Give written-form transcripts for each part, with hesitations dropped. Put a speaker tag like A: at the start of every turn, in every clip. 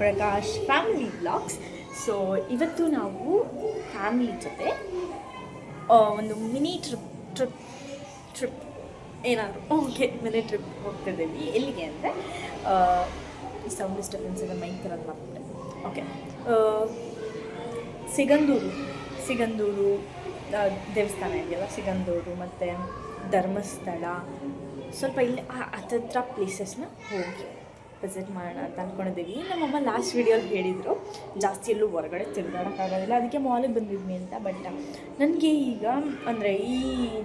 A: Prakash family vlogs. So ಇವತ್ತು ನಾವು family ಜೊತೆ ಒಂದು ಮಿನಿ ಟ್ರಿಪ್ ಏನಾದರೂ ಮಿನಿ ಟ್ರಿಪ್ ಹೋಗ್ತಿದ್ದೀವಿ. ಎಲ್ಲಿಗೆ ಅಂದರೆ ಸೌಂಡ್ ಡಿಸ್ಟರ್ಬೆನ್ಸ್ ಇದೆ, ಮೈಕ್ ಥರದ್ದು ಮಾಡ್ಬಿಟ್ಟೆ. ಓಕೆ, ಸಿಗಂದೂರು ದೇವಸ್ಥಾನ ಇದೆಯಲ್ಲ, ಸಿಗಂದೂರು ಮತ್ತು ಧರ್ಮಸ್ಥಳ, ಸ್ವಲ್ಪ ಇಲ್ಲಿ ಹತ್ತತ್ರ ಪ್ಲೇಸಸ್ನ ಹೋಗಿ ವಿಸಿಟ್ ಮಾಡೋಣ ಅಂತ ಅಂದ್ಕೊಂಡಿದ್ದೀವಿ. ನಮ್ಮಮ್ಮ ಲಾಸ್ಟ್ ವೀಡಿಯೋಲಿ ಹೇಳಿದರು ಜಾಸ್ತಿ ಎಲ್ಲೂ ಹೊರಗಡೆ ತಿರುಗಾಡೋಕ್ಕಾಗೋದಿಲ್ಲ, ಅದಕ್ಕೆ ಮಾಲಿಗೆ ಬಂದಿದ್ವಿ ಅಂತ. ಬಟ್ ನನಗೆ ಈಗ ಅಂದರೆ ಈ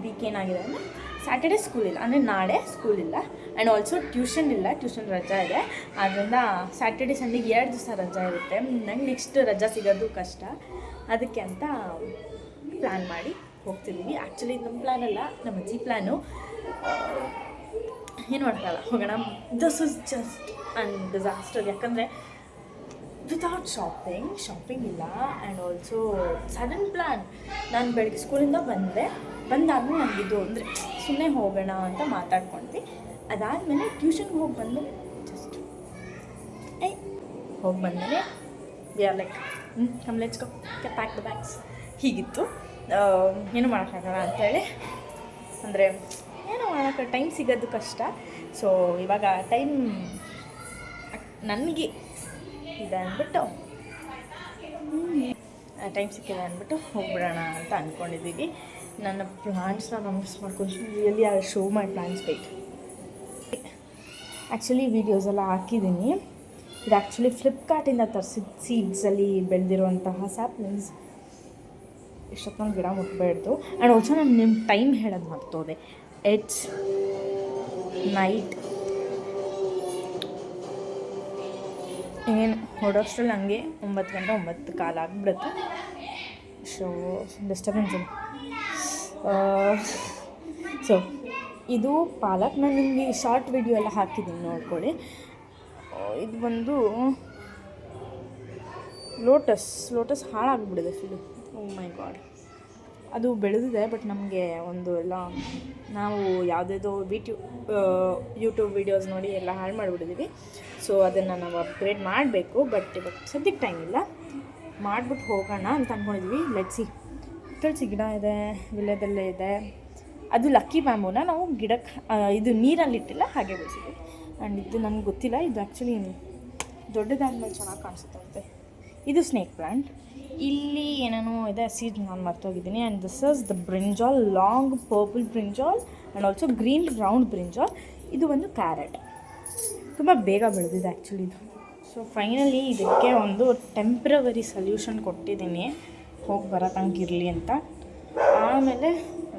A: ವೀಕ್ ಏನಾಗಿದೆ ಅಂದರೆ ಸ್ಯಾಟರ್ಡೇ ಸ್ಕೂಲ್ ಇಲ್ಲ, ಅಂದರೆ ನಾಳೆ ಸ್ಕೂಲ್ ಇಲ್ಲ, ಆ್ಯಂಡ್ ಆಲ್ಸೋ ಟ್ಯೂಷನ್ ಇಲ್ಲ, ಟ್ಯೂಷನ್ ರಜಾ ಇದೆ. ಆದ್ದರಿಂದ ಸ್ಯಾಟರ್ಡೇ ಸಂಡೆಗೆ 2 ದಿವಸ ರಜಾ ಇರುತ್ತೆ. ನಂಗೆ ನೆಕ್ಸ್ಟ್ ರಜಾ ಸಿಗೋದು ಕಷ್ಟ, ಅದಕ್ಕೆ ಅಂತ ಪ್ಲ್ಯಾನ್ ಮಾಡಿ ಹೋಗ್ತಿದ್ದೀವಿ. ಆ್ಯಕ್ಚುಲಿ ನಮ್ಮ ಪ್ಲ್ಯಾನ್ ಅಲ್ಲ, ನಮ್ಮ ಅಜ್ಜಿ ಪ್ಲ್ಯಾನು. ಏನು ಮಾಡೋಕ್ಕಲ್ಲ, ಹೋಗೋಣ. This is just and disaster. ಯಾಕಂದರೆ ವಿತೌಟ್ ಶಾಪಿಂಗ್ ಇಲ್ಲ, ಆ್ಯಂಡ್ ಆಲ್ಸೋ ಸಡನ್ ಪ್ಲ್ಯಾನ್. ನಾನು ಬೆಳಗ್ಗೆ ಸ್ಕೂಲಿಂದ ಬಂದಾದ್ಮೇಲೆ ನನಗಿದು ಅಂದರೆ ಸುಮ್ಮನೆ ಹೋಗೋಣ ಅಂತ ಮಾತಾಡ್ಕೊಂಡ್ವಿ. ಅದಾದಮೇಲೆ ಟ್ಯೂಷನ್ಗೆ ಹೋಗಿ ಬಂದಮೇಲೆ ಜಸ್ಟ್ ಹೋಗಿ ಬಂದಮೇಲೆ we are like come let's go, pack the bags ಹೀಗಿತ್ತು. ಏನು ಮಾಡೋಕ್ಕಾಗಲ್ಲ ಅಂಥೇಳಿ, ಅಂದರೆ ಏನೋ ಮಾಡೋಕ್ಕೆ ಟೈಮ್ ಸಿಗೋದು ಕಷ್ಟ. ಸೊ ಇವಾಗ ಟೈಮ್ ನನಗೆ ಇದೆ ಅಂದ್ಬಿಟ್ಟು ಟೈಮ್ ಸಿಕ್ಕಿದೆ ಅಂದ್ಬಿಟ್ಟು ಹೋಗ್ಬಿಡೋಣ ಅಂತ ಅಂದ್ಕೊಂಡಿದ್ದೀವಿ. ನನ್ನ ಪ್ಲಾನ್ಸ್ನ ನಾನು ಮಿಸ್ ಮಾಡ್ಕೊಂಡು really I show my plans ಬೇಕು. ಆ್ಯಕ್ಚುಲಿ ವೀಡಿಯೋಸ್ ಎಲ್ಲ ಹಾಕಿದ್ದೀನಿ. ಇದು ಆ್ಯಕ್ಚುಲಿ ಫ್ಲಿಪ್ಕಾರ್ಟಿಂದ ತರಿಸಿದ ಸೀಡ್ಸಲ್ಲಿ ಬೆಳೆದಿರುವಂತಹ ಸ್ಯಾಪ್ಲಿಂಗ್ಸ್. ಇಷ್ಟೊತ್ತೊಂದು ಗಿಡ ಮುಟ್ಬೇಡ್ದು. ಆ್ಯಂಡ್ ಆಲ್ಸೋ ನಾನು ನಿಮ್ಮ ಟೈಮ್ ಹೇಳೋದು ಮರ್ತೋದೆ. It's night. ಏನು ಹೊಡೋಷ್ಟ್ರಲ್ಲಿ ಹಂಗೆ 9 ಗಂಟೆ 9 ಕಾಲ ಆಗಿಬಿಡುತ್ತೆ. ಸೊ ಡಿಸ್ಟರ್ಬೆನ್ಸ್ ಇಲ್ಲ. ಸೊ ಇದು ಪಾಲಕ್. ನಾನು ನಿಮಗೆ ಶಾರ್ಟ್ ವಿಡಿಯೋ ಎಲ್ಲ ಹಾಕಿದ್ದೀನಿ, ನೋಡ್ಕೊಳ್ಳಿ. ಇದು ಬಂದು ಲೋಟಸ್ ಹಾಳಾಗಿಬಿಡಿದೆ ಫುಲ್ಲು. ಓ ಮೈ ಗಾಡ್, ಅದು ಬೆಳೆದಿದೆ. ಬಟ್ ನಮಗೆ ಒಂದು ಎಲ್ಲ ನಾವು ಯಾವುದೇದೋ ಯೂಟ್ಯೂಬ್ ವೀಡಿಯೋಸ್ ನೋಡಿ ಎಲ್ಲ ಹಾಳು ಮಾಡಿಬಿಟ್ಟಿದ್ದೀವಿ. ಸೊ ಅದನ್ನು ನಾವು ಅಪ್ಗ್ರೇಡ್ ಮಾಡಬೇಕು. ಬಟ್ ಸದ್ಯಕ್ಕೆ ಟೈಮ್ ಇಲ್ಲ, ಮಾಡಿಬಿಟ್ಟು ಹೋಗೋಣ ಅಂತ ಅಂದ್ಕೊಂಡಿದ್ವಿ. ಲೆಟ್ಸಿ. ತುಳಸಿ ಗಿಡ ಇದೆ, ವಿಳ್ಯದಲ್ಲೇ ಇದೆ. ಅದು ಲಕ್ಕಿ ಬ್ಯಾಂಬೂನ ನಾವು ಗಿಡಕ್ಕೆ ಇದು ನೀರಲ್ಲಿಟ್ಟಿಲ್ಲ, ಹಾಗೆ ಬೆಳೆಸಿದ್ವಿ. ಆ್ಯಂಡ್ ಇದು ನನಗೆ ಗೊತ್ತಿಲ್ಲ, ಇದು ಆ್ಯಕ್ಚುಲಿ ದೊಡ್ಡದಾದ್ಮೇಲೆ ಚೆನ್ನಾಗಿ ಕಾಣಿಸುತ್ತೆ. ಇದು ಸ್ನೇಕ್ ಪ್ಲ್ಯಾಂಟ್. ಇಲ್ಲಿ ಏನೇನೋ ಇದೆ, ಸೀಡ್ ನಾನು ಮರ್ತೋಗಿದ್ದೀನಿ. And this is the brinjal, long purple brinjal and also green round brinjal. ಇದು ಒಂದು ಕ್ಯಾರೆಟ್, ತುಂಬ ಬೇಗ ಬೆಳೆದಿದೆ ಆ್ಯಕ್ಚುಲಿ ಇದು. ಸೊ ಫೈನಲಿ ಇದಕ್ಕೆ ಒಂದು ಟೆಂಪ್ರವರಿ ಸೊಲ್ಯೂಷನ್ ಕೊಟ್ಟಿದ್ದೀನಿ, ಹೋಗಿ ಬರೋ ತನಕ ಇರಲಿ ಅಂತ. ಆಮೇಲೆ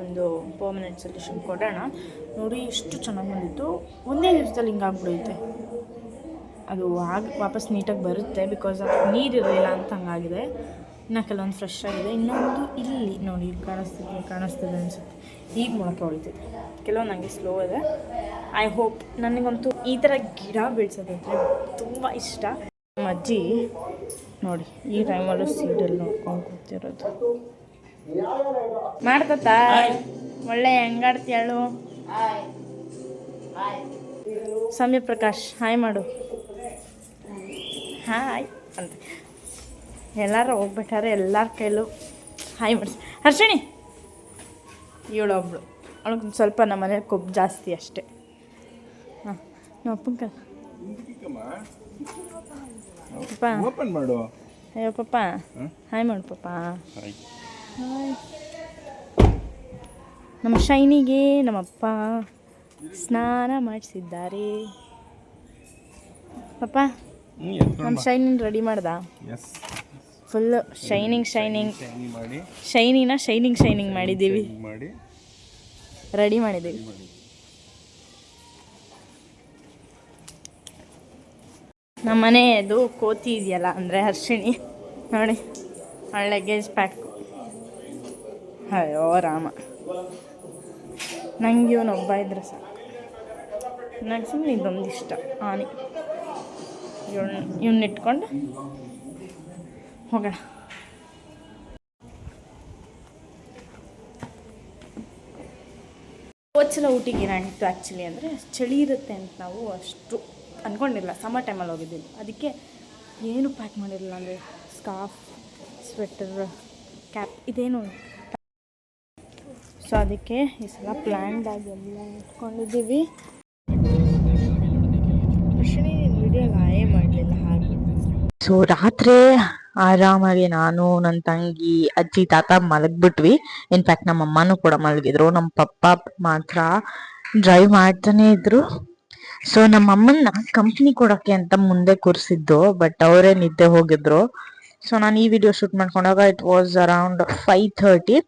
A: ಒಂದು ಪರ್ಮನೆಂಟ್ ಸೊಲ್ಯೂಷನ್ ಕೊಡೋಣ. ನೋಡಿ ಎಷ್ಟು ಚೆನ್ನಾಗಿ ಬಂದಿತ್ತು. ಒಂದೇ ದಿವಸದಲ್ಲಿ ಹಿಂಗಾಗ್ಬಿಡುತ್ತೆ. ಅದು ವಾಪಸ್ ನೀಟಾಗಿ ಬರುತ್ತೆ, ಬಿಕಾಸ್ ಅದು ನೀರಿರಲಿಲ್ಲ ಅಂತ ಹಂಗಾಗಿದೆ. ಇನ್ನು ಕೆಲವೊಂದು ಫ್ರೆಶ್ ಆಗಿದೆ. ಇನ್ನೊಂದು ಇಲ್ಲಿ ನೋಡಿ, ಇಲ್ಲಿ ಕಾಣಿಸ್ತಿದೆ ಅನಿಸುತ್ತೆ. ಈಗ ಮೊಳಕೆ ಹೊಳಿತಿದೆ. ಕೆಲವೊಂದು ಹಂಗೆ ಸ್ಲೋ ಇದೆ. I hope. ನನಗಂತೂ ಈ ಥರ ಗಿಡ ಬೆಳೆಸೋದಂದರೆ ತುಂಬ ಇಷ್ಟ. ನಮ್ಮ ಅಜ್ಜಿ ನೋಡಿ ಈ ಟೈಮಲ್ಲೂ ಸೀರಿಯಲ್ ನೋಡ್ಕೊಂಡು ಕೂತಿರೋದು. ಮಾಡ್ತತ್ತ ಒಳ್ಳೆ ಹೆಂಗಾಡ್ತೀಯಳು. ಸಮಯ ಪ್ರಕಾಶ್ ಹಾಯ್ ಮಾಡು. ಹಾಯ್ ಅಂತ ಎಲ್ಲರೂ ಹೋಗ್ಬೇಕಾದ್ರೆ ಎಲ್ಲರ ಕೈಲೂ ಹಾಯ್ ಮಾಡಿಸಿ. ಹರ್ಷಿಣಿ ಇವಳೊಬ್ಳು, ಅವಳಿಗೆ ಸ್ವಲ್ಪ ನಮ್ಮ ಮನೇಲಿ ಕೊಬ್ಬು ಜಾಸ್ತಿ ಅಷ್ಟೇ. ಹಾಂ, ನಮ್ಮ ಅಪ್ಪಂಕ ಪಪ್ಪ ಓಪನ್ ಮಾಡು. ಅಯ್ಯೋ ಪಪ್ಪ ಹಾಯ್ ಮಾಡು ಪಪ್ಪ. ಹಾಯ್. ನಮ್ಮ ಶೈನಿಗೆ ನಮ್ಮಪ್ಪ ಸ್ನಾನ ಮಾಡಿಸಿದ್ದಾರೆ. ಪಪ್ಪ ನಮ್ಮ ಶೈನಿನ ರೆಡಿ ಮಾಡ್ದ. ಫುಲ್ಲು ಶೈನಿಂಗ್ ಮಾಡಿದ್ದೀವಿ, ರೆಡಿ ಮಾಡಿದ್ದೀವಿ. ನಮ್ಮ ಮನೆಯದು ಕೋತಿ ಇದೆಯಲ್ಲ, ಅಂದರೆ ಹರ್ಷಿಣಿ ನೋಡಿ, ಒಳ್ಳೆ ಗೇಜ್ ಪ್ಯಾಕ್. ಅಯ್ಯೋ ರಾಮ, ನಂಗೆ ಇವನೊಬ್ಬ ಇದ್ರೆ ಸಾಕು. ನನಗೆ ಸುಮ್ಮನೆ ಇದೊಂದು ಇಷ್ಟ, ಆನೆ. ಇವನ್ನ ಇಟ್ಕೊಂಡು ಹೋಗೋಣ. ಹೋದ್ಸಲ ಊಟಿಗೆ ಏನಾಗಿತ್ತು ಆ್ಯಕ್ಚುಲಿ ಅಂದರೆ ಚಳಿ ಇರುತ್ತೆ ಅಂತ ನಾವು ಅಷ್ಟು ಅಂದ್ಕೊಂಡಿಲ್ಲ. ಸಮ್ಮರ್ ಟೈಮಲ್ಲಿ ಹೋಗಿದ್ದೀವಿ, ಅದಕ್ಕೆ ಏನು ಪ್ಯಾಕ್ ಮಾಡಿರಲಿಲ್ಲ ಅಂದರೆ ಸ್ಕಾರ್ಫ್, ಸ್ವೆಟರ್, ಕ್ಯಾಪ್ ಇದೇನು. ಸೊ ಅದಕ್ಕೆ ಈ ಸಲ ಪ್ಲ್ಯಾನ್ಡಾಗಿ ಎಲ್ಲ ಇಟ್ಕೊಂಡಿದ್ದೀವಿ. ಅಶ್ವಿನಿ ವಿಡಿಯೋ ಆಯೇ ಮಾಡಲಿಲ್ಲ ಹಾಗೆ. ಸೊ ರಾತ್ರಿ ಆರಾಮಾಗಿ ನಾನು, ನನ್ನ ತಂಗಿ, ಅಜ್ಜಿ, ತಾತ ಮಲಗಿಬಿಟ್ವಿ. ಇನ್ಫ್ಯಾಕ್ಟ್ ನಮ್ಮ ಅಮ್ಮನೂ ಕೂಡ ಮಲಗಿದ್ರು. ನಮ್ಮ ಪಪ್ಪ ಮಾತ್ರ ಡ್ರೈವ್ ಮಾಡ್ತಾನೆ ಇದ್ರು. ಸೊ ನಮ್ಮ ಅಮ್ಮನ್ನ ಕಂಪ್ನಿ ಕೊಡೋಕ್ಕೆ ಅಂತ ಮುಂದೆ ಕೂರಿಸಿದ್ದು, ಬಟ್ ಅವರೇ ನಿದ್ದೆ ಹೋಗಿದ್ರು. ಸೊ ನಾನು ಈ ವಿಡಿಯೋ ಶೂಟ್ ಮಾಡ್ಕೊಂಡಾಗ ಇಟ್ ವಾಸ್ ಅರೌಂಡ್ 5:30.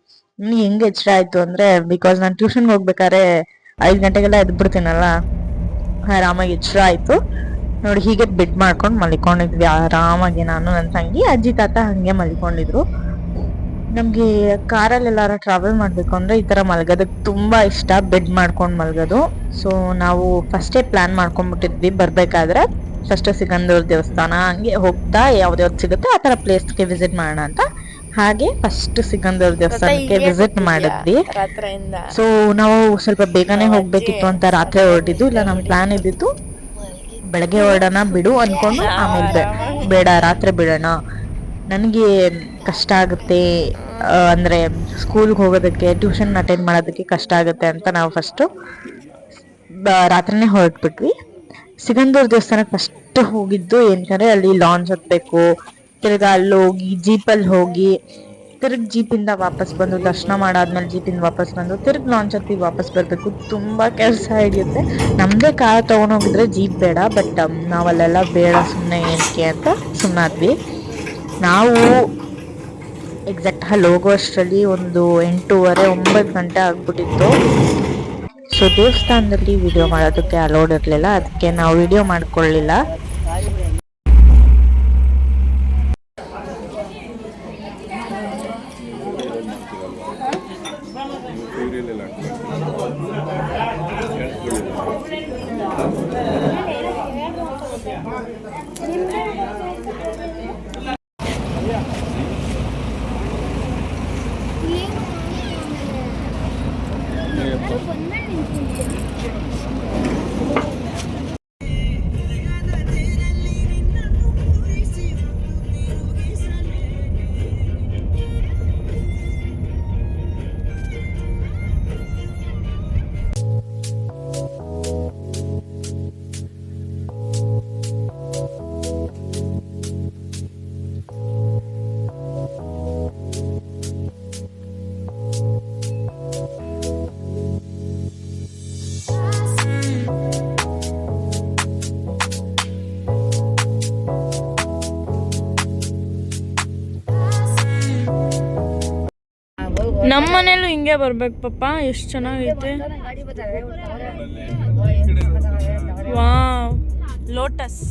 A: ಹೆಂಗೆ ಎಚ್ಚರ ಆಯಿತು ಅಂದರೆ, ಬಿಕಾಸ್ ನಾನು ಟ್ಯೂಷನ್ಗೆ ಹೋಗ್ಬೇಕಾದ್ರೆ 5 ಗಂಟೆಗೆಲ್ಲ ಎದ್ಬಿಡ್ತೀನಲ್ಲ, ಆರಾಮಾಗಿ ಎಚ್ಚರ ಆಯಿತು. ನೋಡಿ ಹೀಗೆ ಬೆಡ್ ಮಾಡ್ಕೊಂಡು ಮಲ್ಕೊಂಡಿದ್ವಿ ಆರಾಮಾಗಿ, ನಾನು, ನನ್ನ ತಂಗಿ, ಅಜ್ಜಿ, ತಾತ ಹಾಗೆ ಮಲ್ಕೊಂಡಿದ್ರು. ನಮಗೆ ಕಾರಲ್ಲಿ ಎಲ್ಲಾರ ಟ್ರಾವೆಲ್ ಮಾಡಬೇಕು ಅಂದರೆ ಈ ಥರ ಮಲ್ಗೋದಕ್ಕೆ ತುಂಬ ಇಷ್ಟ, ಬೆಡ್ ಮಾಡ್ಕೊಂಡು ಮಲ್ಗೋದು. ಸೊ ನಾವು ಫಸ್ಟೇ ಪ್ಲ್ಯಾನ್ ಮಾಡ್ಕೊಂಡ್ಬಿಟ್ಟಿದ್ವಿ ಬರಬೇಕಾದ್ರೆ. ಫಸ್ಟು ಸಿಗಂದೂರು ದೇವಸ್ಥಾನ ಹಂಗೆ ಹೋಗ್ತಾ ಯಾವ್ದು ಸಿಗುತ್ತೆ ಆ ಥರ ಪ್ಲೇಸ್ಗೆ ವಿಸಿಟ್ ಮಾಡೋಣ ಅಂತ. ಹಾಗೆ ಫಸ್ಟ್ ಸಿಗಂದೂರು ದೇವಸ್ಥಾನಕ್ಕೆ ವಿಸಿಟ್ ಮಾಡಿದ್ವಿ. ಸೊ ನಾವು ಸ್ವಲ್ಪ ಬೇಗನೆ ಹೋಗ್ಬೇಕಿತ್ತು ಅಂತ ರಾತ್ರಿ ಹೊರಟಿದ್ದು. ಇಲ್ಲ ನಮ್ಮ ಪ್ಲಾನ್ ಇದ್ದಿತ್ತು ಬೆಳಗ್ಗೆ ಹೊರಡೋಣ ಬಿಡು ಅಂದ್ಕೊಂಡು, ಆಮೇಲೆ ಬೇಡ ರಾತ್ರಿ ಬಿಡೋಣ, ನನಗೆ ಕಷ್ಟ ಆಗುತ್ತೆ ಅಂದರೆ ಸ್ಕೂಲ್ಗೆ ಹೋಗೋದಕ್ಕೆ, ಟ್ಯೂಷನ್ ಅಟೆಂಡ್ ಮಾಡೋದಕ್ಕೆ ಕಷ್ಟ ಆಗುತ್ತೆ ಅಂತ ನಾವು ಫಸ್ಟು ರಾತ್ರಿನೇ ಹೊರಟ್ಬಿಟ್ವಿ. ಸಿಗಂದೂರು ದೇವಸ್ಥಾನಕ್ಕೆ ಫಸ್ಟ್ ಹೋಗಿದ್ದು ಏನಂದರೆ ಅಲ್ಲಿ ಲಾಂಚ್ ಹತ್ತಬೇಕು, ತಿರ್ಗಾ ಅಲ್ಲಿ ಹೋಗಿ ಜೀಪಲ್ಲಿ ಹೋಗಿ ತಿರ್ಗಿ ಜೀಪಿಂದ ವಾಪಸ್ ಬಂದು ದರ್ಶನ ಮಾಡಾದ್ಮೇಲೆ ಜೀಪಿಂದ ವಾಪಸ್ ಬಂದು ತಿರ್ಗಿ ಲಾಂಚ್ ಹತ್ತಿ ವಾಪಸ್ ಬರಬೇಕು. ತುಂಬ ಕೆಲಸ ಹಿಡಿಯುತ್ತೆ. ನಮ್ಮದೇ ಕಾರ್ ತೊಗೊಂಡೋಗಿದ್ರೆ ಜೀಪ್ ಬೇಡ, ಬಟ್ ನಾವಲ್ಲೆಲ್ಲ ಬೇಡ ಸುಮ್ಮನೆ ಏನಕ್ಕೆ ಅಂತ ಸುಮ್ಮನಾದ್ವಿ. ನಾವು ಎಕ್ಸಾಕ್ಟ್ ಅಲ್ಲಿ ಹೋಗೋ ಅಷ್ಟರಲ್ಲಿ ಒಂದು 8:30-9 ಗಂಟೆ ಆಗ್ಬಿಟ್ಟಿತ್ತು. ಸೊ ದೇವಸ್ಥಾನದಲ್ಲಿ ವಿಡಿಯೋ ಮಾಡೋದಕ್ಕೆ ಅಲೋಡ್ ಇರಲಿಲ್ಲ, ಅದಕ್ಕೆ ನಾವು ವಿಡಿಯೋ ಮಾಡ್ಕೊಳ್ಳಿಲ್ಲ. ನಮ್ಮ ಮನೇಲೂ ಹಿಂಗೆ ಬರ್ಬೇಕು ಪಪ್ಪ, ಎಷ್ಟು ಚೆನ್ನಾಗೈತೆ. Wow, lotus.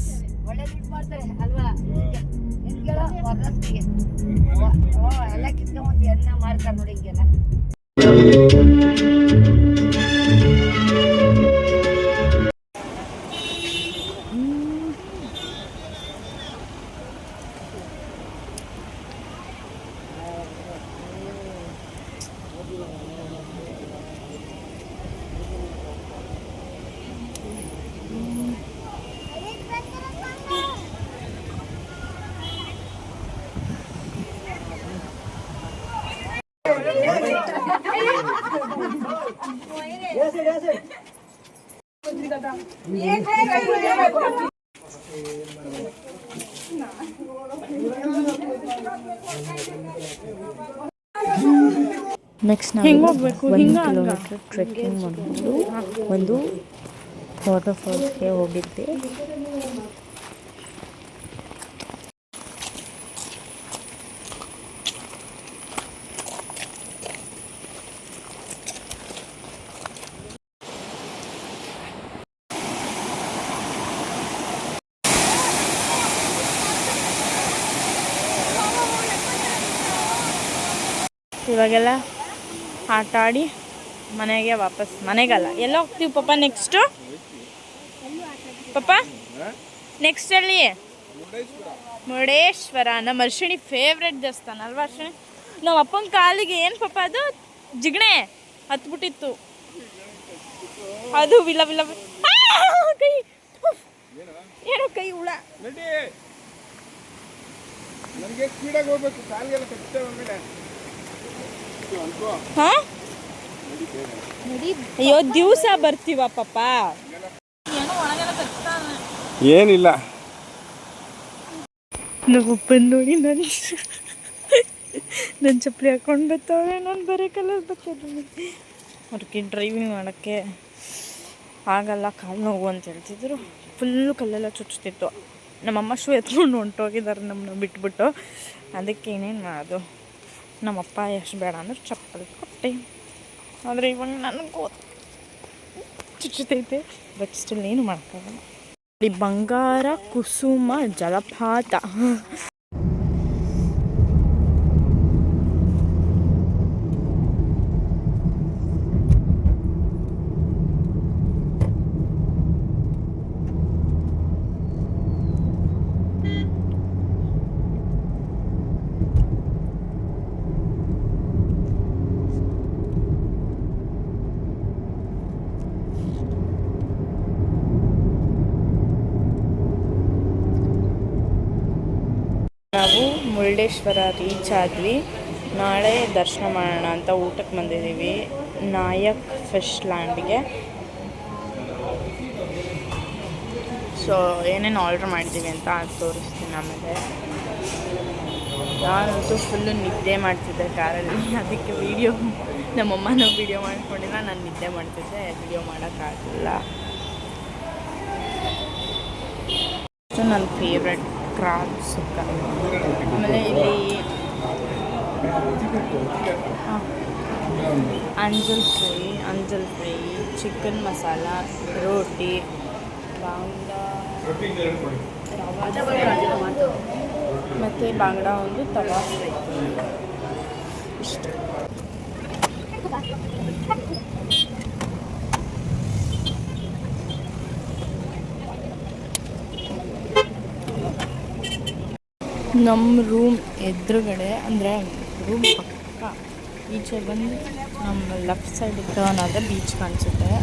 A: ನೆಕ್ಸ್ಟ್ ನಾವು 1 ಕಿಲೋಮೀಟರ್ ಟ್ರೆಕ್ಕಿಂಗ್ ಮಾಡಿಕೊಂಡು ಒಂದು ವಾಟರ್ ಫಾಲ್ಸ್ಗೆ ಹೋಗಿದ್ದೆ. ಇವಾಗೆಲ್ಲ ಆಟ ಆಡಿ ಮನೆಗೆ ವಾಪಸ್, ಮನೆಗಲ್ಲ ಎಲ್ಲ ಹೋಗ್ತೀವಿ ಪಪ್ಪ ನೆಕ್ಸ್ಟು. ಪಪ್ಪ ನೆಕ್ಸ್ಟ್ ಅಲ್ಲಿ ಮುರುಡೇಶ್ವರ, ನಮ್ಮ ಅರ್ಶಿಣಿ ಫೇವ್ರೆಟ್ ದೇವಸ್ಥಾನ ಅಲ್ವಾ ಅರ್ಶಿಣಿ? ನಮ್ಮ ಅಪ್ಪನ ಕಾಲಿಗೆ ಏನು ಪಪ್ಪ ಅದು ಜಿಗಣೆ ಹತ್ಬಿಟ್ಟಿತ್ತು, ಅದು ವಿಲ ವಿಲ ಕೈ ಏನೋ ಕೈ ಹುಳ.
B: ನನಗೆ ಸ್ಪೀಡಾಗಿ ಹೋಗ್ಬೇಕು, ಕಾಲಿಗೆಲ್ಲ ಕಚ್ತೇವೆ ಆಮೇಲೆ.
A: ಹಾಂ ಅಯ್ಯೋ ದಿವಸ ಬರ್ತೀವ ಪಾಪ.
B: ಏನಿಲ್ಲ
A: ನಾವೊಬ್ಬನ ನೋಡಿ ನನ್ನ ಚಪ್ಪಲಿ ಹಾಕೊಂಡು ಬರ್ತಾವೆ, ನಾನು ಬರೀ ಕಲರ್ ಬರ್ತಿದ್ದೀನಿ. ಅವ್ರಿಗೆ ಡ್ರೈವಿಂಗ್ ಮಾಡೋಕ್ಕೆ ಆಗಲ್ಲ, ಕಾಲು ನೋವು ಅಂತ ಹೇಳ್ತಿದ್ರು. ಫುಲ್ಲು ಕಲ್ಲೆಲ್ಲ ಚುಚ್ಚುತ್ತಿತ್ತು. ನಮ್ಮಮ್ಮ ಶೂ ಎತ್ಕೊಂಡು ಹೊಂಟೋಗಿದ್ದಾರೆ ನಮ್ಮನ್ನ ಬಿಟ್ಬಿಟ್ಟು. ಅದಕ್ಕೆ ಏನೇನು ಮಾಡೋದು, ನಮ್ಮಪ್ಪ ಎಷ್ಟು ಬೇಡ ಅಂದ್ರೆ ಚಪ್ಪಲಿ ಕೊಟ್ಟೆ. ಆದರೆ ಇವಾಗ ನನಗೂ ಚುಚ್ಚುತ್ತೈತೆ, ಬಟ್ ಸ್ಟಿಲ್ ಏನು ಮಾಡೋಕ್ಕಾಗಲ್ಲ. ಈ ಬಂಗಾರ ಕುಸುಮ ಜಲಪಾತ ನಾವು ಮುರುಡೇಶ್ವರ ರೀಚ್ ಆದ್ವಿ. ನಾಳೆ ದರ್ಶನ ಮಾಡೋಣ ಅಂತ ಊಟಕ್ಕೆ ಬಂದಿದ್ದೀವಿ ನಾಯಕ್ ಫಿಶ್ ಲ್ಯಾಂಡ್ಗೆ. ಸೊ ಏನೇನು ಆರ್ಡ್ರ್ ಮಾಡ್ತೀವಿ ಅಂತ ತೋರಿಸ್ತೀನಿ ಆಮೇಲೆ. ನಾನಂತೂ ಫುಲ್ಲು ನಿದ್ದೆ ಮಾಡ್ತಿದ್ದೆ ಕಾರಲ್ಲಿ, ಅದಕ್ಕೆ ನಮ್ಮಮ್ಮನೂ ವೀಡಿಯೋ ಮಾಡ್ಕೊಂಡಿಲ್ಲ. ನಾನು ನಿದ್ದೆ ಮಾಡ್ತಿದ್ದೆ, ವೀಡಿಯೋ ಮಾಡೋಕ್ಕಾಗಲ್ಲ. ಅಷ್ಟು ನನ್ನ ಫೇವ್ರೆಟ್ ಕ್ರಾಬ್ ಸುಕ್ಕ. ಆಮೇಲೆ ಇಲ್ಲಿ ಅಂಜಲ್ ಫ್ರೈ, ಚಿಕನ್ ಮಸಾಲ, ರೋಟಿ, ಬಾಂಗ್ಡಾ ಮತ್ತು ಬಾಂಗ್ಡಾ ಒಂದು ತವಾ ಫ್ರೈ ಇಷ್ಟು. ನಮ್ಮ ರೂಮ್ ಎದುರುಗಡೆ ಅಂದರೆ ರೂಮ್ ಪಕ್ಕ ಈಚೆ ಬಂದು ನಮ್ಮ ಲೆಫ್ಟ್ ಸೈಡ್ ಟರ್ನ್ ಆದರೆ ಬೀಚ್ ಕಾಣಿಸುತ್ತೆ.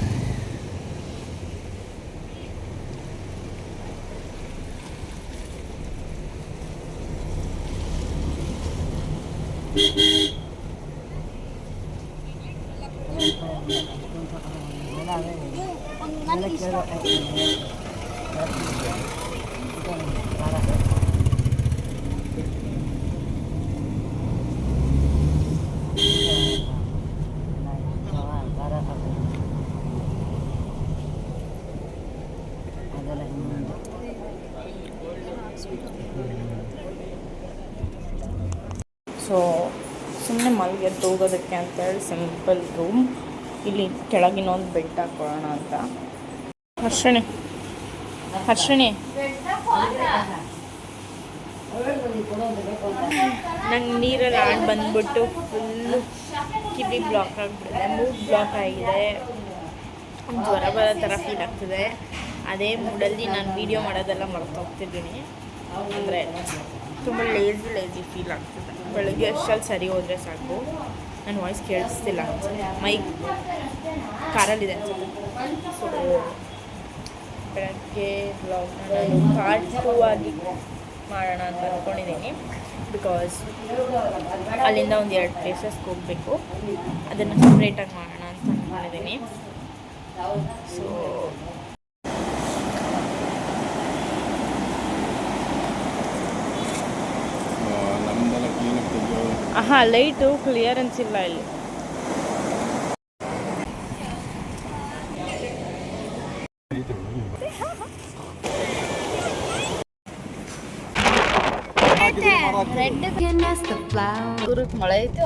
A: ಸೊ ಸುಮ್ಮನೆ ಮಲ್ಗೆದ್ದು ಹೋಗೋದಕ್ಕೆ ಅಂತೇಳಿ ಸಿಂಪಲ್ ರೂಮ್. ಇಲ್ಲಿ ಕೆಳಗಿನೊಂದು ಬೆಡ್ ಹಾಕೊಳ್ಳೋಣ ಅಂತ. ಹರ್ಷಿಣಿ ನಂಗೆ ನೀರಲ್ಲಿ ಆಡಿ ಬಂದ್ಬಿಟ್ಟು ಫುಲ್ಲು ಕಿವಿ ಬ್ಲಾಕ್ ಆಗಿಬಿಟ್ಟಿದೆ, ಮೂಗ್ ಬ್ಲಾಕ್ ಆಗಿದೆ, ಜ್ವರ ಬರೋ ಥರ ಫೀಲ್ ಆಗ್ತಿದೆ. ಅದೇ ಮೂಡಲ್ಲಿ ನಾನು ವೀಡಿಯೋ ಮಾಡೋದೆಲ್ಲ ಮರ್ತೋಗ್ತಿದ್ದೀನಿ. ಅಂದರೆ ತುಂಬ ಲೇಜಿ ಫೀಲ್ ಆಗ್ತಿದೆ. ಬೆಳಗ್ಗೆ ಅಷ್ಟಲ್ಲಿ ಸರಿ ಹೋದರೆ ಸಾಕು. ನನ್ನ ವಾಯ್ಸ್ ಕೇಳಿಸ್ತಿಲ್ಲ ಅನ್ಸುತ್ತೆ, ಮೈಕ್ ಕಾರಲ್ಲಿದೆ ಅನ್ಸುತ್ತೆ. ಸೊ ಬೆಳಗ್ಗೆ ಬ್ಲಾಗ್ನ ನಾನು ಪಾರ್ಟ್ 2 ಆಗಿ ಮಾಡೋಣ ಅಂತ ಅಂದ್ಕೊಂಡಿದ್ದೀನಿ. ಬಿಕಾಸ್ ಅಲ್ಲಿಂದ ಒಂದು 2 ಪ್ಲೇಸಸ್ಗೆ ಹೋಗಬೇಕು, ಅದನ್ನು ಸಪ್ರೇಟಾಗಿ ಮಾಡೋಣ ಅಂತ ಅಂದ್ಕೊಂಡಿದ್ದೀನಿ. ಸೊ ಲೈಟು ಕ್ಲಿಯರೆನ್ಸ್ ಇಲ್ಲ ಇಲ್ಲಿ. ಮಳೆ ಐತೆ.